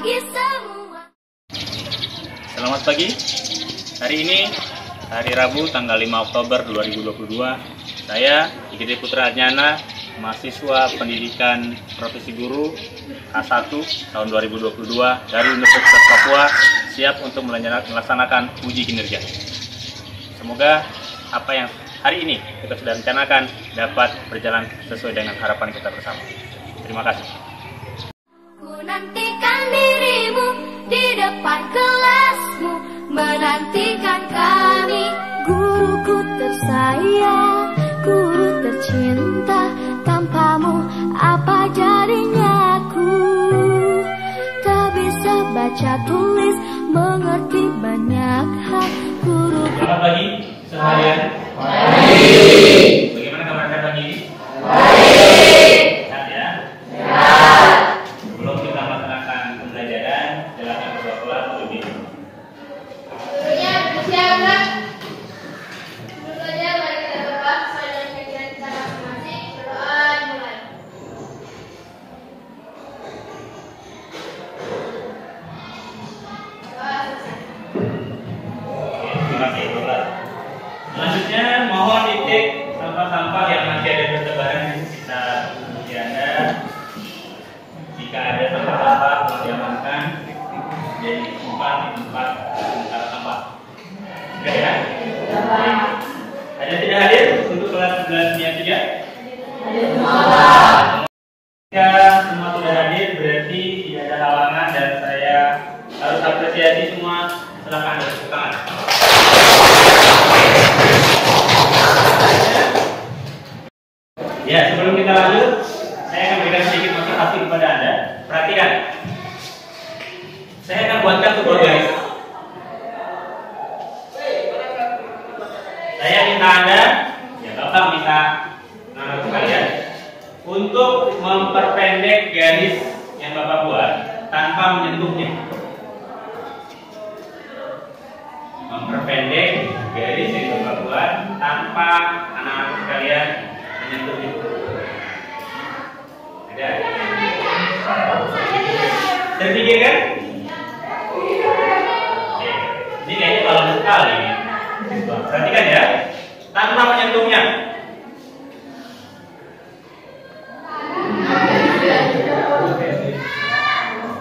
bagi semua. Selamat pagi. Hari ini hari Rabu tanggal 5 Oktober 2022. Saya IGD Putra Adnyana, mahasiswa Pendidikan Profesi Guru K1 tahun 2022 dari Universitas Papua, siap untuk melaksanakan uji kinerja. Semoga apa yang hari ini kita sudah rencanakan dapat berjalan sesuai dengan harapan kita bersama. Terima kasih. Ku nantikan dirimu di depan kelasmu, menantikan kami. Guruku tersayang, guru tercinta, tanpamu apa jadinya aku? Tak bisa baca tulis, mengerti banyak hal. Guru. Selamat pagi seharian. Baik. Bagaimana kabar Anda pagi ini? Baik. Sehat ya? Sehat. Sebelum kita melaksanakan pembelajaran, silakan berdoa terlebih dahulu. Siap. Duduk saja, mari kita berdoa sesuai dengan pikiran kita masing-masing. Berdoa dimulai. Doa selesai. Terima kasih, Bapak. Selanjutnya, mohon titik sampah-sampah yang masih ada bertebaran di sekitar kursi Anda. Jika ada sampah-sampah, tolong diamankan jadi tempat di tempat sampah. Sudah ya? Baik. Ada tidak hadir untuk kelas 11-3? Hadir semua. Jika semua sudah hadir, berarti tidak ada halangan dan saya harus apresiasi semua. Silakan bertepuk tangan. Ya, sebelum kita lanjut, saya akan berikan sedikit motivasi kepada Anda. Perhatikan. Saya akan buatkan sebuah garis. Saya minta Anda, ya Bapak minta anak kalian untuk memperpendek garis yang Bapak buat tanpa menyentuhnya. Memperpendek garis yang Bapak buat tanpa anak-anak sekalian menyentuhnya. Ada? Terpikir kan? Oke. Ini kayaknya kalau sekali. Perhatikan ya, tanpa menyentuhnya.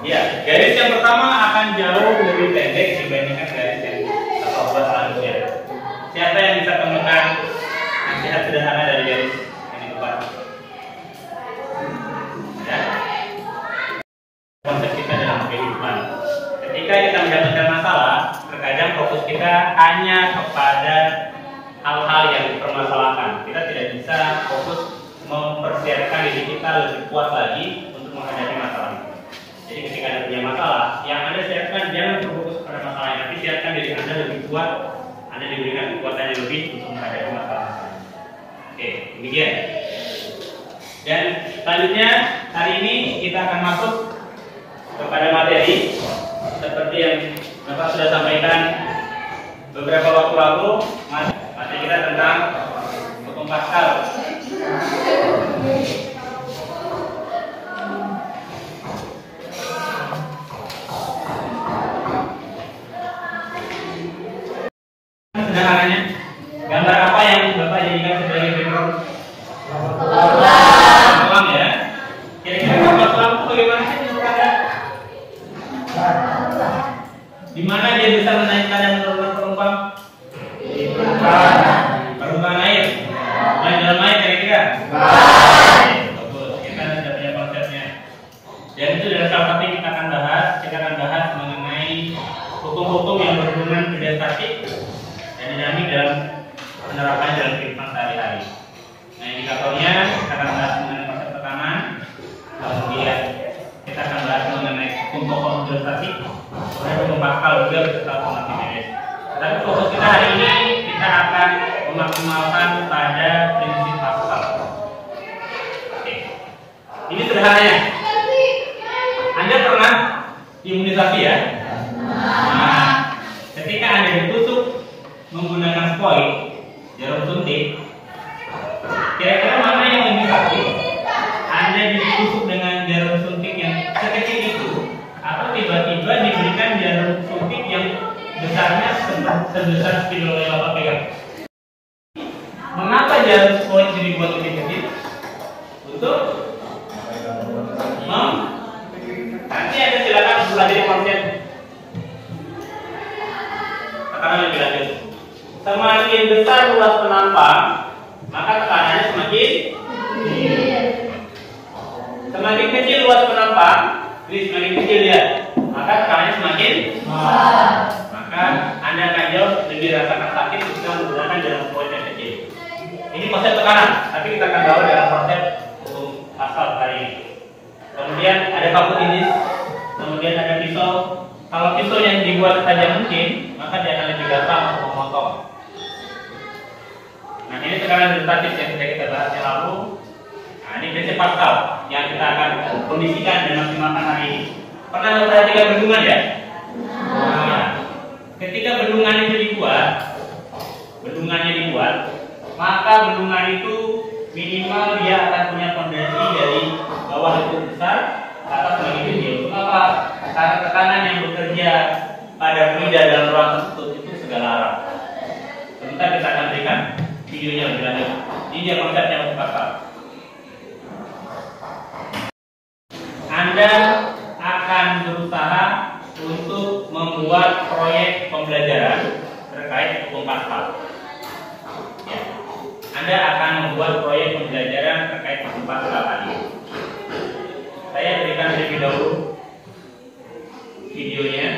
Ya, garis yang pertama akan jauh lebih pendek dibandingkan garis yang Bapak buat selanjutnya. Siapa yang bisa temukan nasihat sederhana dari garis yang dibuat? Ya. Konsep kita dalam kehidupan. Ketika kita mendapatkan masalah, terkadang fokus kita hanya kepada hal-hal yang dipermasalahkan. Kita tidak bisa fokus mempersiapkan diri kita lebih kuat lagi untuk menghadapi masalah itu. Jadi ketika Anda punya masalah, yang Anda siapkan jangan berfokus pada masalahnya, tapi siapkan diri Anda lebih kuat. Anda diberikan kekuatan yang lebih untuk menghadapi masalah. Oke, demikian. Dan selanjutnya hari ini kita akan masuk kepada materi seperti yang Bapak sudah sampaikan beberapa waktu lalu. Materi kita tentang hukum Pascal. Sederhananya, gambar apa yang Bapak jadikan sebagai background? Kolam ya. Kira-kira gambar kolam itu bagaimana sih menurut Anda? Di mana dia bisa menaikkan dan menurunkan penumpang? Di permukaan air. Main dalam air kira-kira? Bagus, kita sudah punya konsepnya. Dan itu adalah salah satu yang kita akan bahas. Kita akan bahas mengenai hukum-hukum yang berhubungan dengan statik dan dinamik dalam penerapan dalam kehidupan sehari-hari. Nah, indikatornya kita akan bahas mengenai konsep tekanan, kemudian kita akan bahas mengenai hukum pokok modul statik, kemudian hukum Pascal juga beserta formasi Mendes. Tapi fokus kita hari ini kita akan memaksimalkan pada prinsip Pascal. Oke, ini sederhananya. Anda pernah imunisasi ya? Nah, ketika Anda ditusuk menggunakan spoil, jarum suntik, kira-kira mana yang lebih sakit? Anda ditusuk dengan jarum suntik yang sekecil itu, atau tiba-tiba besarnya sebesar spidol yang Bapak pegang. Mengapa dia harus koin dibuat lebih kecil? Untuk nanti ada silakan belajar konsep. Tekanan lebih lanjut. Semakin besar luas penampang, maka tekanannya semakin semakin kecil luas penampang, ini semakin kecil ya, maka tekanannya semakin maka Anda akan jauh lebih rasakan sakit ketika menggunakan jarum koin yang kecil. Ini konsep tekanan, tapi kita akan bawa dalam konsep hukum pascal kali ini. Kemudian ada paku tinis, kemudian ada pisau. Kalau pisau yang dibuat tajam mungkin, maka dia akan lebih gampang untuk memotong. Nah, ini tekanan relatif yang sudah kita bahas yang lalu. Nah, ini prinsip Pascal yang kita akan kondisikan dan maksimalkan hari ini. Pernah memperhatikan bendungan ya? Nah, ketika bendungan itu bendungannya dibuat, maka bendungan itu minimal dia akan punya fondasi dari bawah itu besar ke atas lagi kecil. Untuk apa? Karena tekanan yang bekerja pada fluida dalam ruang tersebut itu segala arah. Sebentar kita akan berikan videonya lebih lanjut. Ini dia konsepnya untuk Pascal. Anda akan berusaha untuk membuat proyek pembelajaran terkait hukum Pascal. Ya. Anda akan membuat proyek pembelajaran terkait hukum Pascal tadi. Saya berikan terlebih dahulu videonya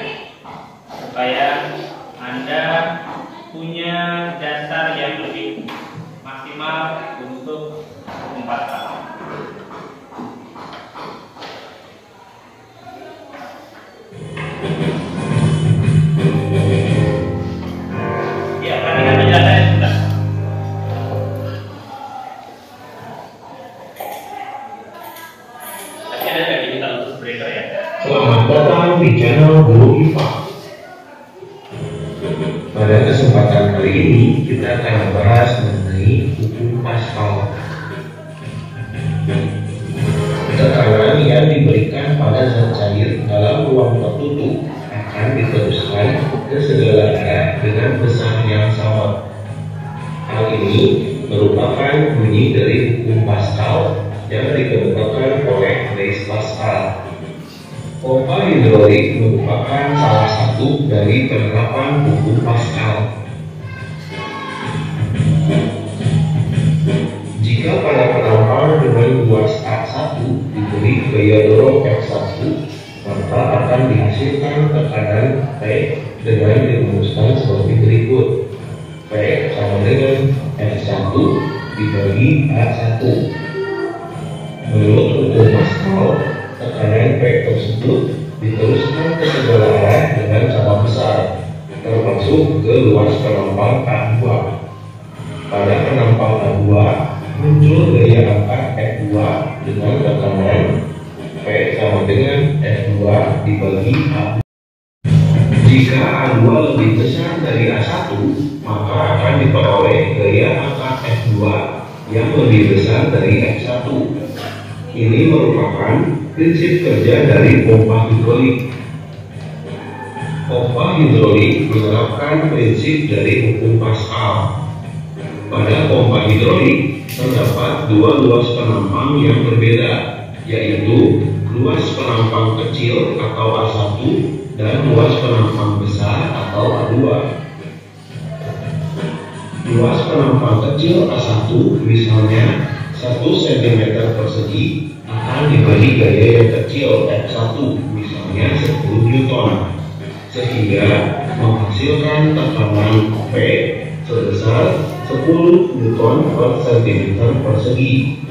supaya Anda punya dasar yang lebih maksimal untuk hukum Pascal. Ya, perhatikan penjelasannya sebentar. Tapi ada nggak digital untuk breaker ya? Selamat datang di channel Guru IPA. Pada kesempatan kali ini kita akan membahas mengenai hukum Pascal. Tekanan yang diberikan pada zat cair dalam ruang tertutup akan diteruskan ke segala arah dengan besar yang sama. Hal ini merupakan bunyi dari hukum Pascal yang dikemukakan oleh Blaise Pascal. Pompa hidrolik merupakan salah satu dari penerapan hukum Pascal. Jika pada penampang dengan luas A1 diberi gaya dorong F1, maka akan dihasilkan tekanan P dengan dirumuskan sebagai berikut. P sama dengan F1 dibagi A1. Menurut hukum Pascal, tekanan P tersebut diteruskan ke segala arah dengan sama besar, termasuk ke luas penampang A2. Pada penampang A2 muncul gaya angkat F2 dengan tekanan P sama dengan F2 dibagi A2. Jika A2 lebih besar dari A1, maka akan diperoleh gaya angkat F2 yang lebih besar dari F1. Ini merupakan prinsip kerja dari pompa hidrolik. Pompa hidrolik menerapkan prinsip dari hukum Pascal. Pada pompa hidrolik terdapat dua luas penampang yang berbeda, yaitu luas penampang kecil atau A1 dan luas penampang besar atau A2. Luas penampang kecil A1 misalnya 1 cm persegi akan diberi gaya yang kecil F1 misalnya 10 Newton, sehingga menghasilkan tekanan P sebesar 10 Newton per cm persegi.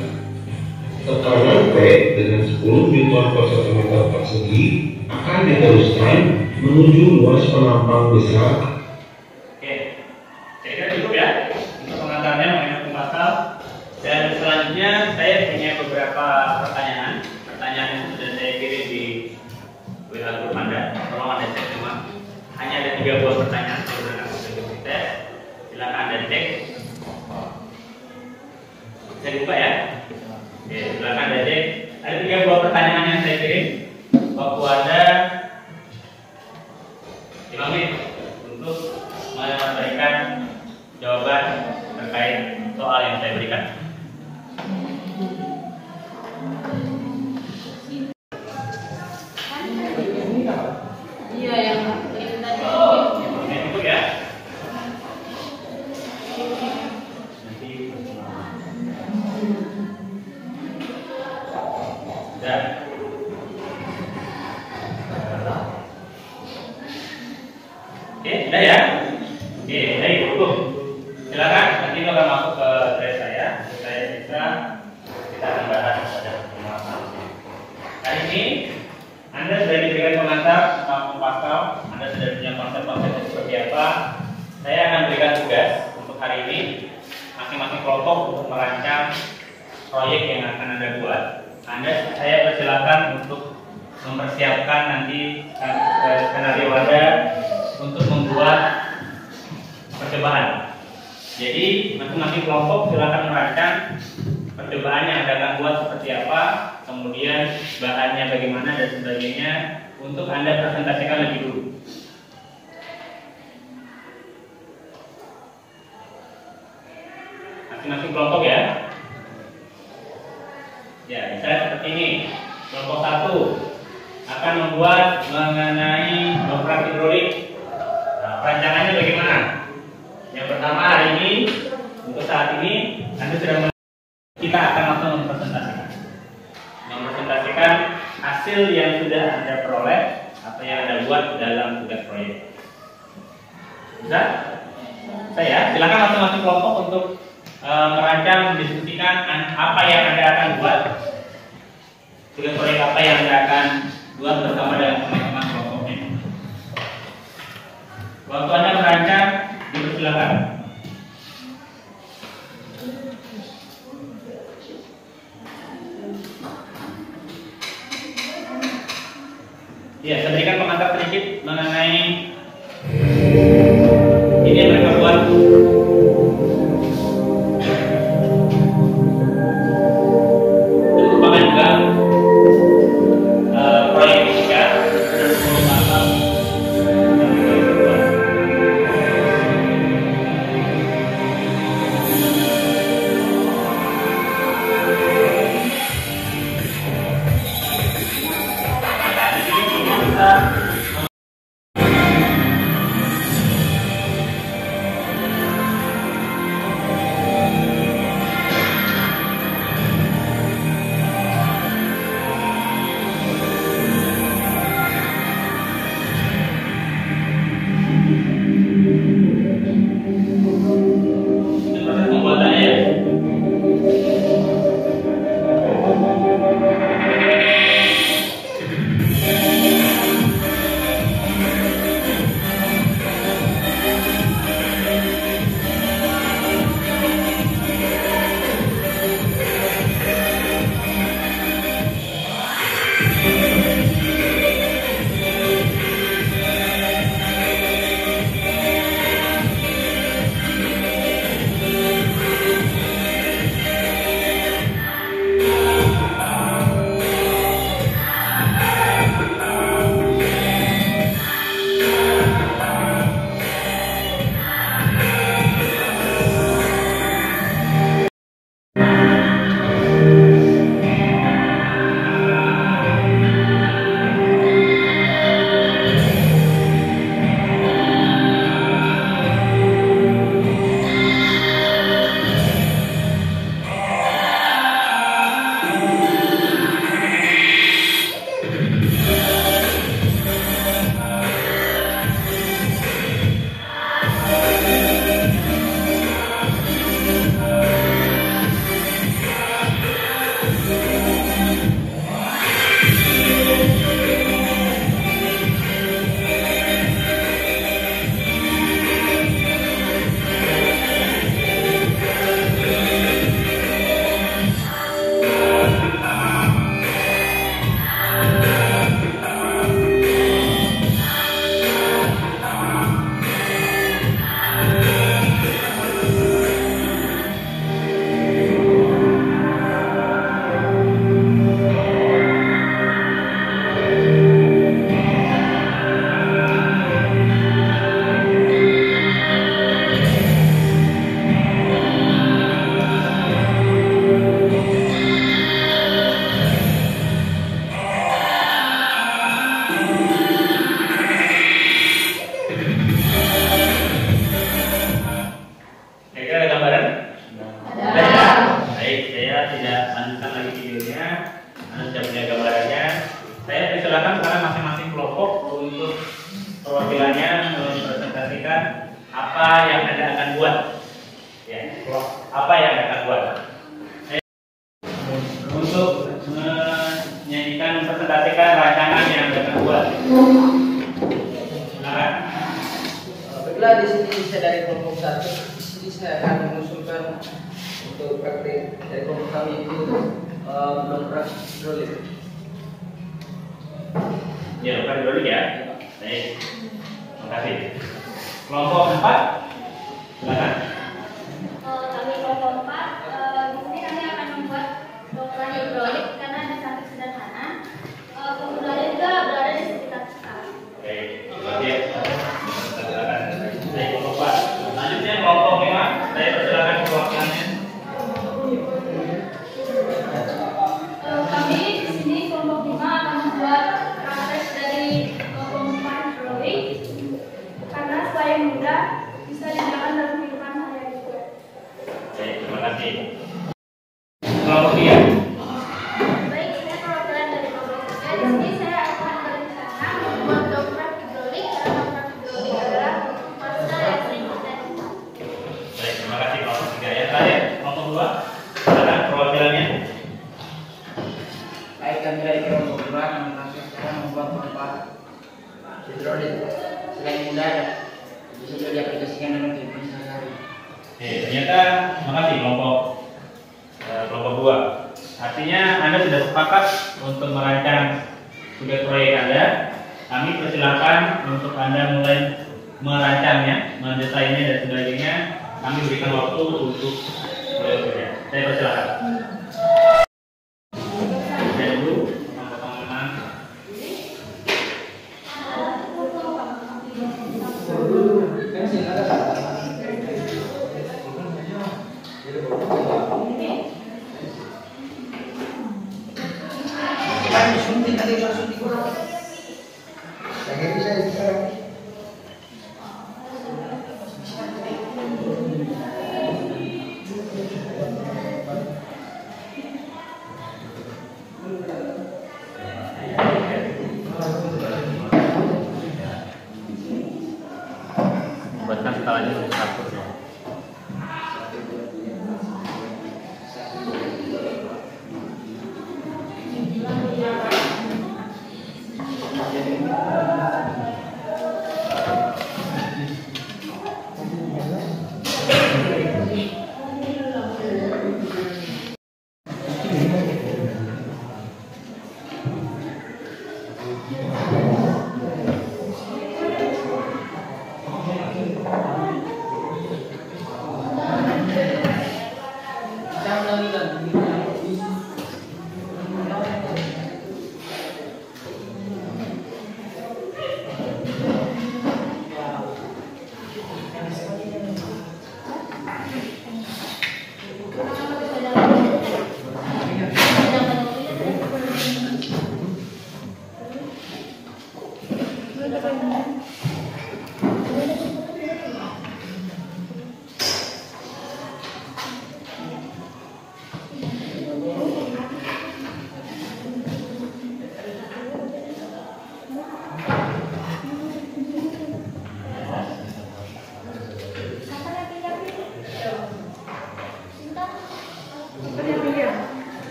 Tekanan P dengan 10 Newton per cm persegi akan diteruskan menuju luas penampang besar. Oke, saya kira cukup ya untuk pengantarnya mengenai hukum Pascal. Dan selanjutnya saya punya beberapa pertanyaan yang sudah saya kirim di WA grup Anda. Tolong Anda cek semua. Hanya ada 3 buah pertanyaan sebenarnya untuk kita. Silakan Anda cek. Saya buka ya. Oke, silakan Anda cek. Ada 3 buah pertanyaan yang saya kirim. Waktu Anda 5 menit untuk untuk memberikan jawaban terkait soal yang saya berikan. Iya yang tadi. Itu ya. Dan oke, sudah ya. Oke, baik, cukup. Silakan nanti itu akan masuk ke thread saya. Bisa kita akan bahas pada pertemuan. Hari ini Anda sudah diberikan pengantar tentang Pascal. Anda sudah punya konsep-konsep seperti apa. Saya akan berikan tugas untuk hari ini masing-masing kelompok untuk merancang proyek yang akan Anda buat. Saya persilakan untuk mempersiapkan nanti skenario Anda untuk membuat percobaan. Jadi masing-masing kelompok silakan merancang percobaan yang Anda akan buat seperti apa, kemudian bahannya bagaimana dan sebagainya untuk Anda presentasikan lebih dulu. Masing-masing kelompok ya. Ya, misalnya seperti ini. Kelompok 1 akan membuat mengenai dongkrak hidrolik. Nah, perancangannya bagaimana? Yang pertama hari ini, untuk saat ini, kita akan langsung mempresentasikan hasil yang sudah Anda peroleh atau yang Anda buat dalam tugas proyek. Bisa? Saya silakan masing-masing kelompok untuk merancang, mendiskusikan apa yang Anda akan buat, tugas proyek apa yang Anda akan buat bersama dengan teman-teman kelompoknya. Waktu Anda merancang, dipersilakan. Ya, saya berikan pengantar sedikit mengenai ini yang mereka buat. perwakilannya mempresentasikan apa yang Anda akan buat. Ya, apa yang Anda akan buat. Untuk menyanyikan, mempresentasikan rancangan yang Anda akan buat. Silakan. Baiklah, di sini saya dari kelompok 1. Di sini saya akan mengusulkan untuk praktik dari kelompok kami itu mendongkrak hidrolik. Ya, dongkrak hidrolik ya. Baik. Terima kasih. Kelompok 4. Silakan. Kami kelompok 4, di sini kami akan membuat dongkrak hidrolik karena sangat sederhana. Penggunaannya juga berada di sekitar kita. Oke, terima kasih. Silakan. Dari kelompok 4. Selanjutnya kelompok 5. Saya persilakan perwakilannya. Kami di sini kelompok 5 akan membuat praktek dari pompa hidrolik karena supaya mudah bisa digunakan dalam kehidupan sehari-hari. Baik, terima kasih. Kelompok 3. Baik, saya perwakilan dari kelompok 3. Di sini saya akan berencana membuat dongkrak hidrolik karena dongkrak hidrolik adalah masalah yang sering terjadi. Baik, terima kasih kelompok 3. Yang terakhir, kelompok 2. Silakan perwakilannya. Baik, kami dari kelompok 2 kami langsung sekarang membuat pompa hidrolik. Selain mudah, bisa juga diaplikasikan dalam kehidupan sehari-hari. Oke, ternyata terima kasih kelompok 2. Artinya Anda sudah sepakat untuk merancang studi proyek Anda. Kami persilakan untuk Anda mulai merancangnya, mendesainnya dan sebagainya. Kami berikan waktu untuk proyeknya. Saya persilakan. Saya dulu kelompok teman-teman. Buatkan skalanya satu.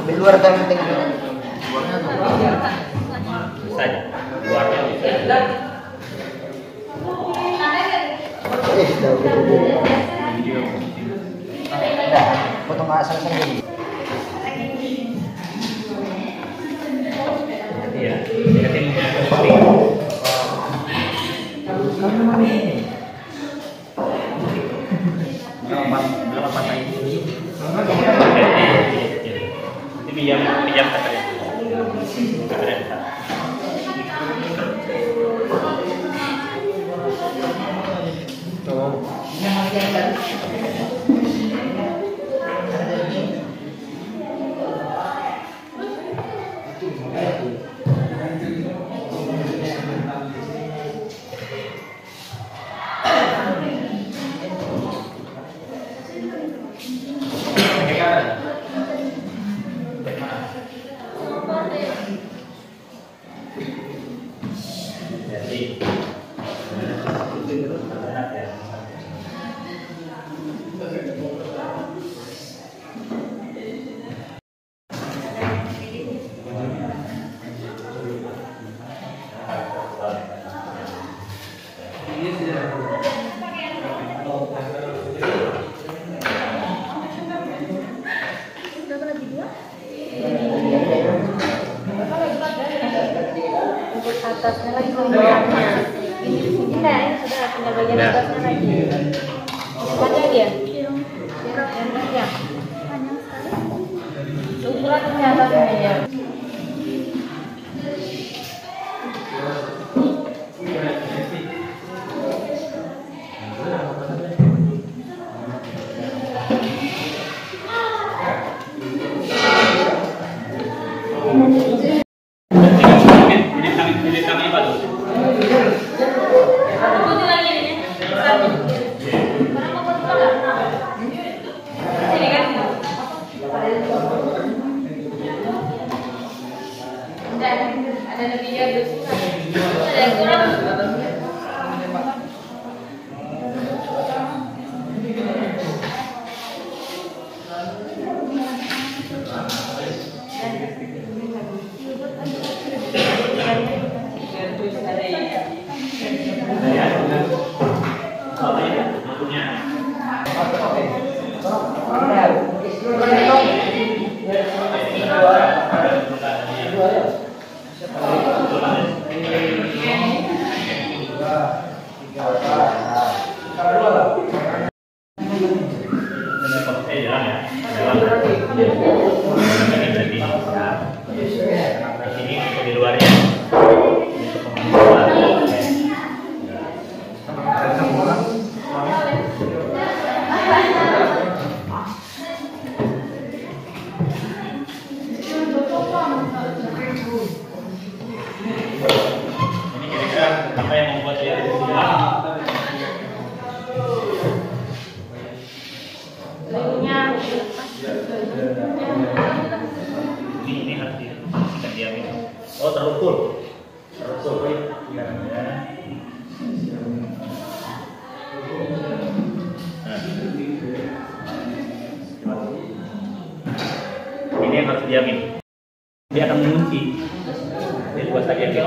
Di luar dan penting Saja. Luarnya bisa. Potong asal sendiri. Iya. Deketin kuping. Berapa patah ini? Ini pinjam katanya. Atasnya lagi bawahnya. Ini sudah punya bagian atasnya lagi. Panjang dia? Yang panjang. Ukurannya atasnya ya. Ada lebihnya bersih. Ada yang kurang. Ini di luarnya. Ini kira-kira apa yang membuat dia ini harus diamin. Oh, terukur. Ya. Ini yang harus diamin. Dia akan mengunci. Dia buat saja gitu.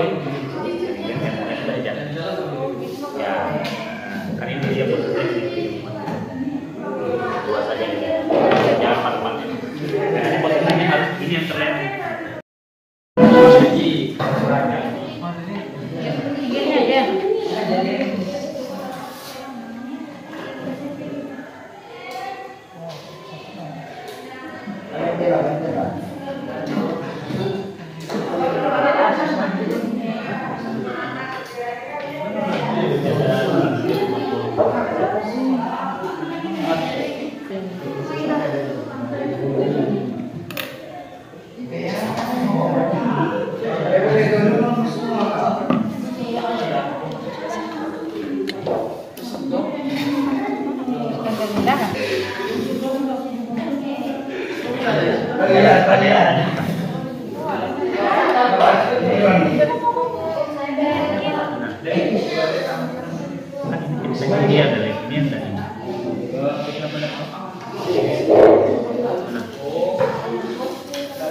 Yang saja. Ya, kan ini dia buat saja gitu. Jangan pakai. Ini posisinya harus ini yang terlihat.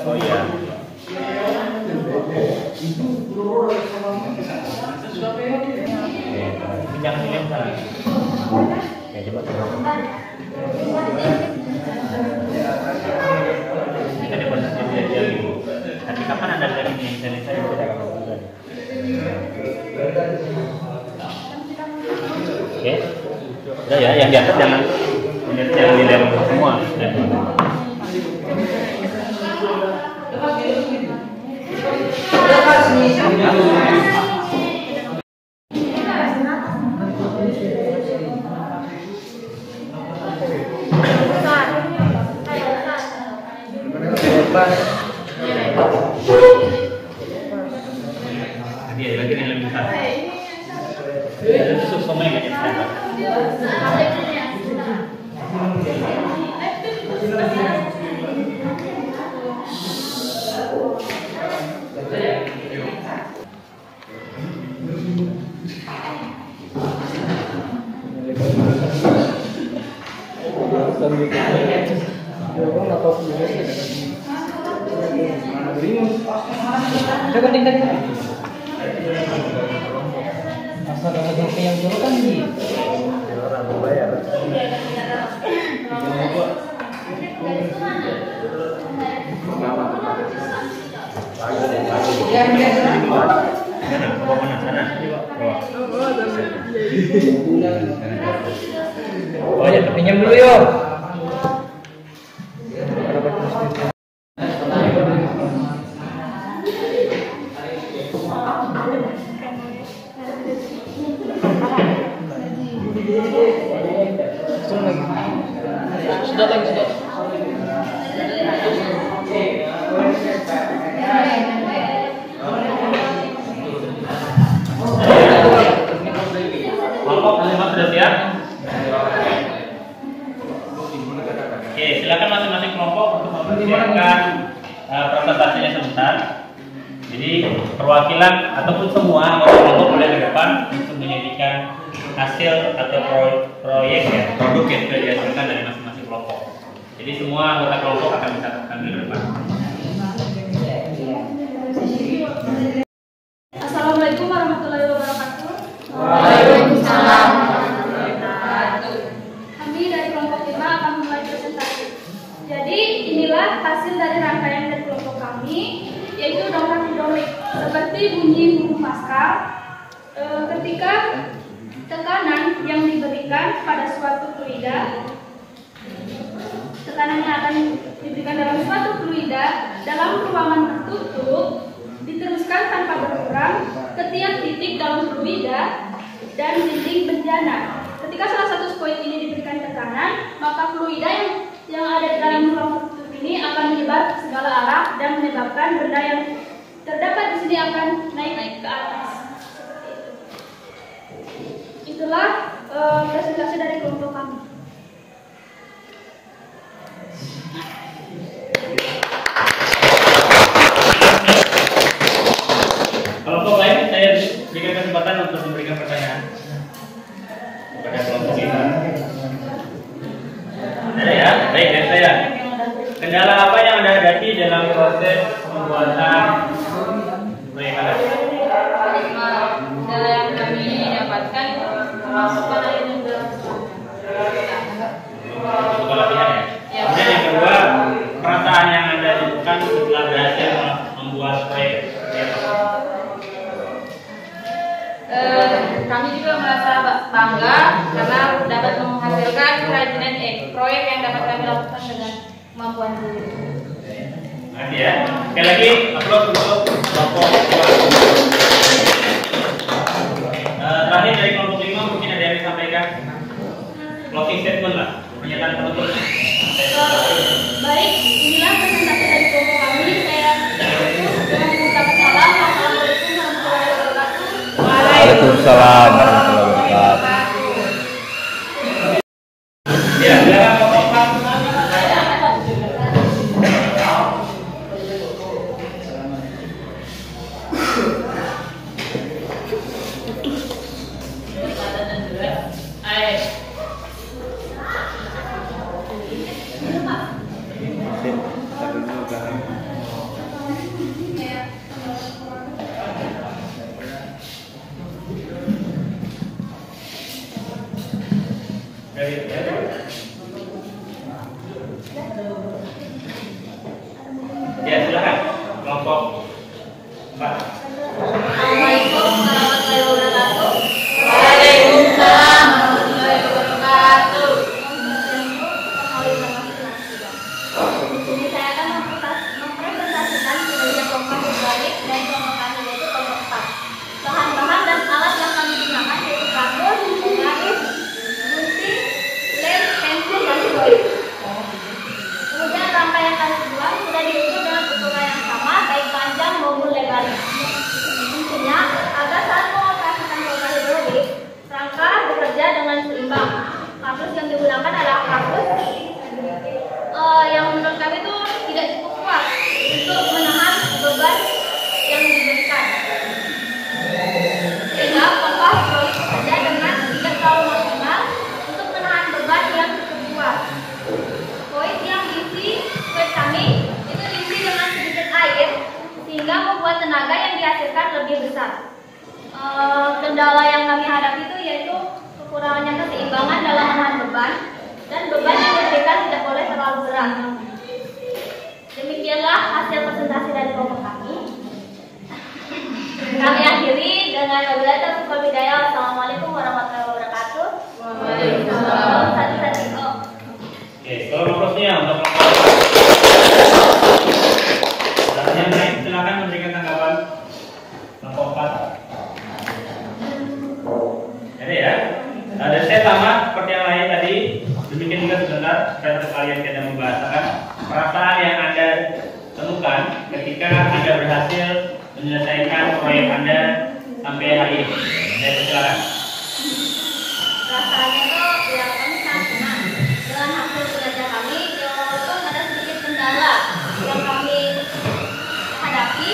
Oh iya. Jangan dilempar. Ya coba tolong. Kita dapat dia. Tapi kapan ada lagi yang saya Oke. Udah ya, yang di atas jangan dilempar semua. Dia lagi yang lebih besar. Itu semua yang kecil. Yang dulu kan di Oh ya, pinjam dulu yuk. Sudah lagi sudah. Kelompok kalimat sudah siap? Oke, silakan masing-masing kelompok untuk mempersiapkan presentasinya sebentar. Jadi perwakilan ataupun semua anggota kelompok boleh ke depan untuk menyajikan hasil atau proyek ya, produk yang sudah dihasilkan dari masing-masing kelompok. Jadi semua anggota kelompok akan bisa tampil di depan. Assalamualaikum warahmatullahi wabarakatuh. Waalaikumsalam. Kami dari kelompok 5 akan mulai presentasi. Jadi inilah hasil dari rangkaian dari kelompok kami, yaitu dongkrak hidrolik. Seperti bunyi burung pascal, ketika tekanan yang diberikan pada suatu fluida, tekanan yang akan diberikan dalam suatu fluida dalam ruangan tertutup diteruskan tanpa berkurang ke tiap titik dalam fluida dan dinding bejana. Ketika salah satu spoid ini diberikan tekanan, maka fluida yang ada di dalam ruang tertutup ini akan menyebar ke segala arah dan menyebabkan benda yang terdapat di sini akan naik ke atas. Itulah presentasi dari kelompok kami. Kelompok lain saya berikan kesempatan untuk memberikan pertanyaan kepada kelompok kita. Ada ya, baik dari saya. Kendala apa yang Anda hadapi dalam proses pembuatan proyek Anda? Kendala yang kami dapatkan kemasukan air Untuk latihan ya. Kemudian yang kedua, perasaan yang Anda lakukan setelah berhasil membuat proyek seperti apa? Kami juga merasa bangga karena dapat menghasilkan kerajinan proyek yang dapat kami lakukan dengan kemampuan diri. Terima kasih ya. Sekali lagi, aplaus untuk kelompok 2. Terakhir dari kelompok 5 mungkin ada yang disampaikan closing statement lah, pernyataan penutup. Baik, inilah presentasi dari kelompok kami. Saya mengucapkan salam. Assalamualaikum warahmatullahi wabarakatuh. Waalaikumsalam warahmatullahi wabarakatuh. Ya, silakan kelompok 4. Ya, silakan kelompok 4. Assalamualaikum dan seimbang. Kasus yang digunakan adalah kasus yang menurut kami itu tidak cukup kuat untuk menahan beban yang diberikan. Sehingga kompas proyek bekerja dengan tidak terlalu maksimal untuk menahan beban yang cukup kuat. Koin yang diisi kulit kami itu diisi dengan sedikit air sehingga membuat tenaga yang dihasilkan lebih besar. Kendala yang kami hadapi itu yaitu kekurangannya keseimbangan dalam menahan beban dan beban yang diberikan tidak boleh terlalu berat. Demikianlah hasil presentasi dari kelompok kami. Kami akhiri dengan wabillahi taufiq wal hidayah. Wassalamualaikum warahmatullahi wabarakatuh. Waalaikumsalam. Oke, kalau nomornya untuk yang lain silakan memberikan tanggapan. Nomor 4. Jadi ya. Dan saya sama seperti yang lain tadi. Demikian juga sebentar supaya kalian tidak membahasakan perasaan yang Anda temukan ketika Anda berhasil menyelesaikan proyek Anda sampai hari ini. Saya persilakan. Rasanya tuh ya kami sangat senang dengan hasil kerja kami. Walaupun ada sedikit kendala yang kami hadapi,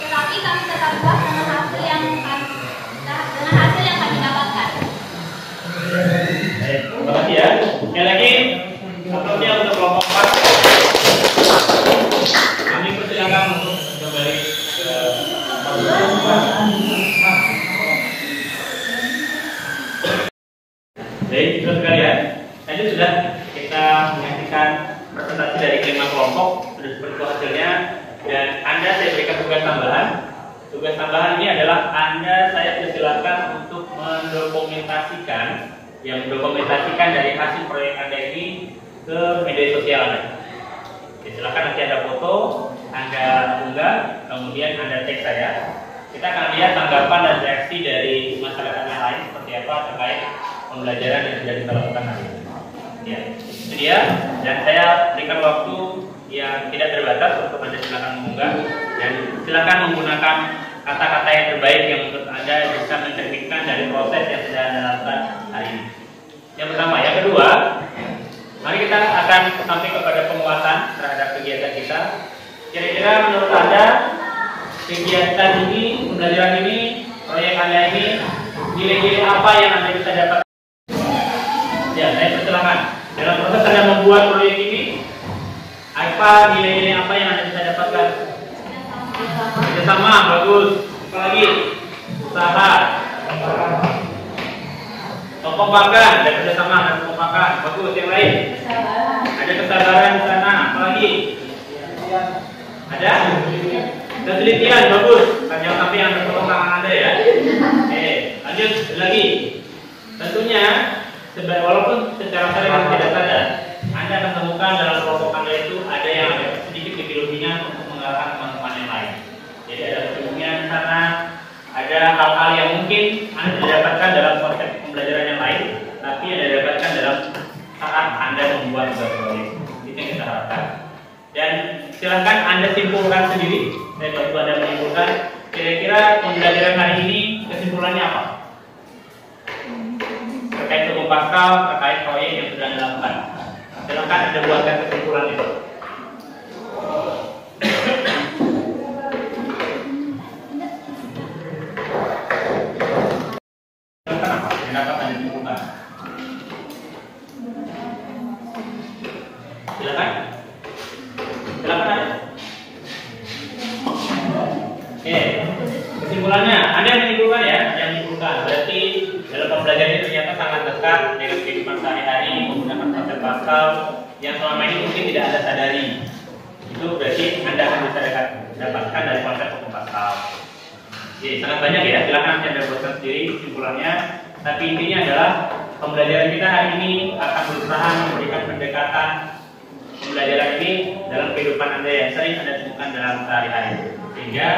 tetapi kami tetap puas dengan hasil yang kami dapatkan. Baik, terima kasih ya. Sekali lagi, aplausnya untuk kelompok 4. Kami persilakan untuk kembali ke Baik, terus sekalian, tadi sudah kita menyaksikan presentasi dari kelima kelompok, sudah seperti itu hasilnya. Dan Anda saya berikan tugas tambahan. Tugas tambahan ini adalah saya persilakan untuk mendokumentasikan dari hasil proyek Anda ini ke media sosial Anda. Silakan nanti Anda foto, Anda unggah, kemudian Anda tag saya. Kita akan lihat tanggapan dan reaksi dari masyarakat yang lain seperti apa terkait pembelajaran yang sudah kita lakukan hari ini. Ya, itu dia. Dan saya berikan waktu yang tidak terbatas untuk Anda silakan mengunggah dan silakan menggunakan kata-kata yang terbaik yang menurut Anda bisa mencerminkan dari proses yang sudah Anda lakukan hari ini. Yang pertama, yang kedua, mari kita akan sampai kepada penguatan terhadap kegiatan kita. Kira-kira menurut Anda kegiatan ini, pembelajaran ini, proyek Anda ini, nilai-nilai apa yang Anda bisa dapat? Ya, saya persilakan. Dalam proses Anda membuat proyek ini, apa nilai-nilai apa yang Anda bisa dapatkan? Kerjasama, bagus. Apalagi usaha, kekompakan, ada kerjasama dan kekompakan, bagus. Yang lain, ada kesabaran di sana. Apalagi ada ketelitian, bagus. Jangan sampai yang tertolong tangan Anda ya. Oke, lanjut lagi. Tentunya, walaupun secara sadar tidak sadar, Anda akan temukan dalam kelompok Anda itu ada yang agak sedikit kelebihan untuk mengarahkan teman-teman yang lain. Jadi ada kelebihan di sana, ada hal-hal yang mungkin Anda tidak dapatkan dalam konsep pembelajaran yang lain, tapi Anda dapatkan dalam saat Anda membuat sebuah proyek. Itu yang kita harapkan. Dan silakan Anda simpulkan sendiri. Saya bantu Anda menyimpulkan. Kira-kira pembelajaran hari ini kesimpulannya apa? Terkait hukum Pascal, terkait proyek yang sudah Anda lakukan. Silakan Anda buatkan kesimpulan itu. Dapat Anda simpulkan. Silakan. Silakan Anda. Oke, kesimpulannya Anda menyimpulkan ya, Anda menyimpulkan. Berarti dalam pembelajaran ini ternyata sangat dekat dengan kehidupan sehari-hari menggunakan konsep Pascal yang selama ini mungkin tidak Anda sadari. Itu berarti Anda akan bisa dapatkan dari konsep hukum Pascal. Jadi sangat banyak ya, silakan nanti Anda buatkan sendiri kesimpulannya. Tapi intinya adalah pembelajaran kita hari ini akan berusaha memberikan pendekatan pembelajaran ini dalam kehidupan Anda yang sering Anda temukan dalam sehari-hari. Sehingga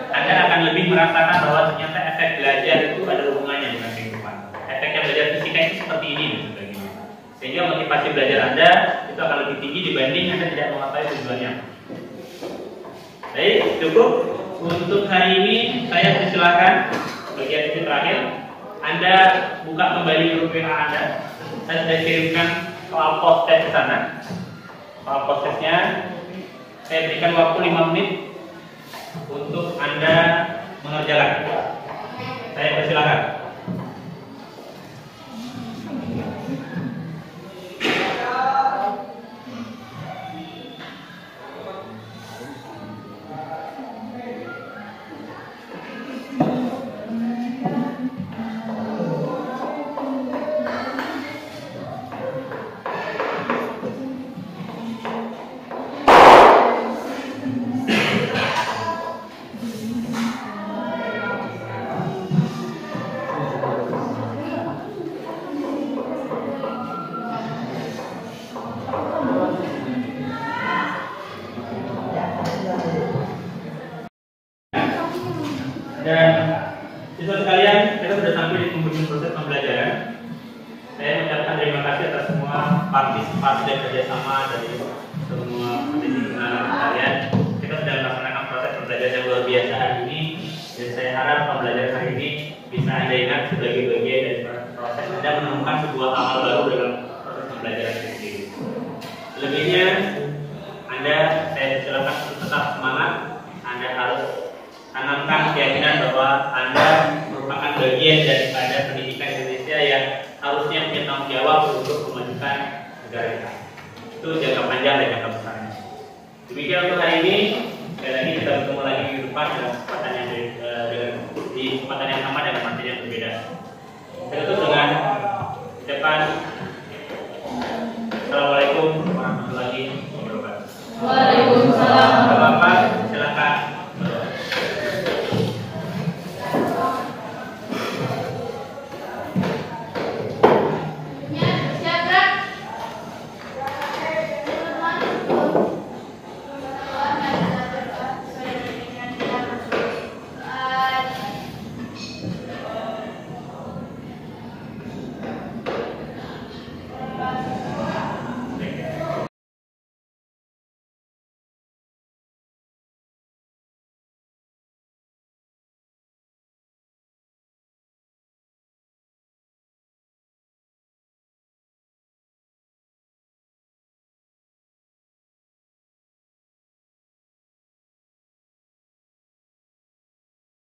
Anda akan lebih merasakan bahwa ternyata efek belajar itu ada hubungannya dengan kehidupan. Efeknya belajar fisika itu seperti ini dan sebagainya. Sehingga motivasi belajar Anda itu akan lebih tinggi dibanding Anda tidak mengetahui tujuannya. Baik, cukup untuk hari ini. Saya persilakan bagian itu terakhir. Anda buka kembali grup WA Anda. Saya sudah kirimkan soal post-test ke sana. Soal post-testnya saya berikan waktu 5 menit untuk Anda mengerjakan. Saya persilakan. Dan siswa sekalian, kita sudah sampai di penghujung proses pembelajaran. Saya mengucapkan terima kasih atas semua partisipasi dan kerjasama dari semua pendisiplinan kalian. Kita sudah melaksanakan proses pembelajaran yang luar biasa hari ini, dan saya harap pembelajaran hari ini bisa Anda ingat sebagai bagian dari proses Anda menemukan sebuah amal baru dalam proses pembelajaran ini. Selebihnya, saya silakan untuk tetap semangat. Anda harus tanamkan keyakinan bahwa Anda merupakan bagian daripada pendidikan Indonesia yang harusnya punya tanggung jawab untuk memajukan negara kita. Itu jangka panjang dan jangka besarnya. Demikian untuk hari ini. Sekali lagi kita bertemu lagi di depan dalam kesempatan yang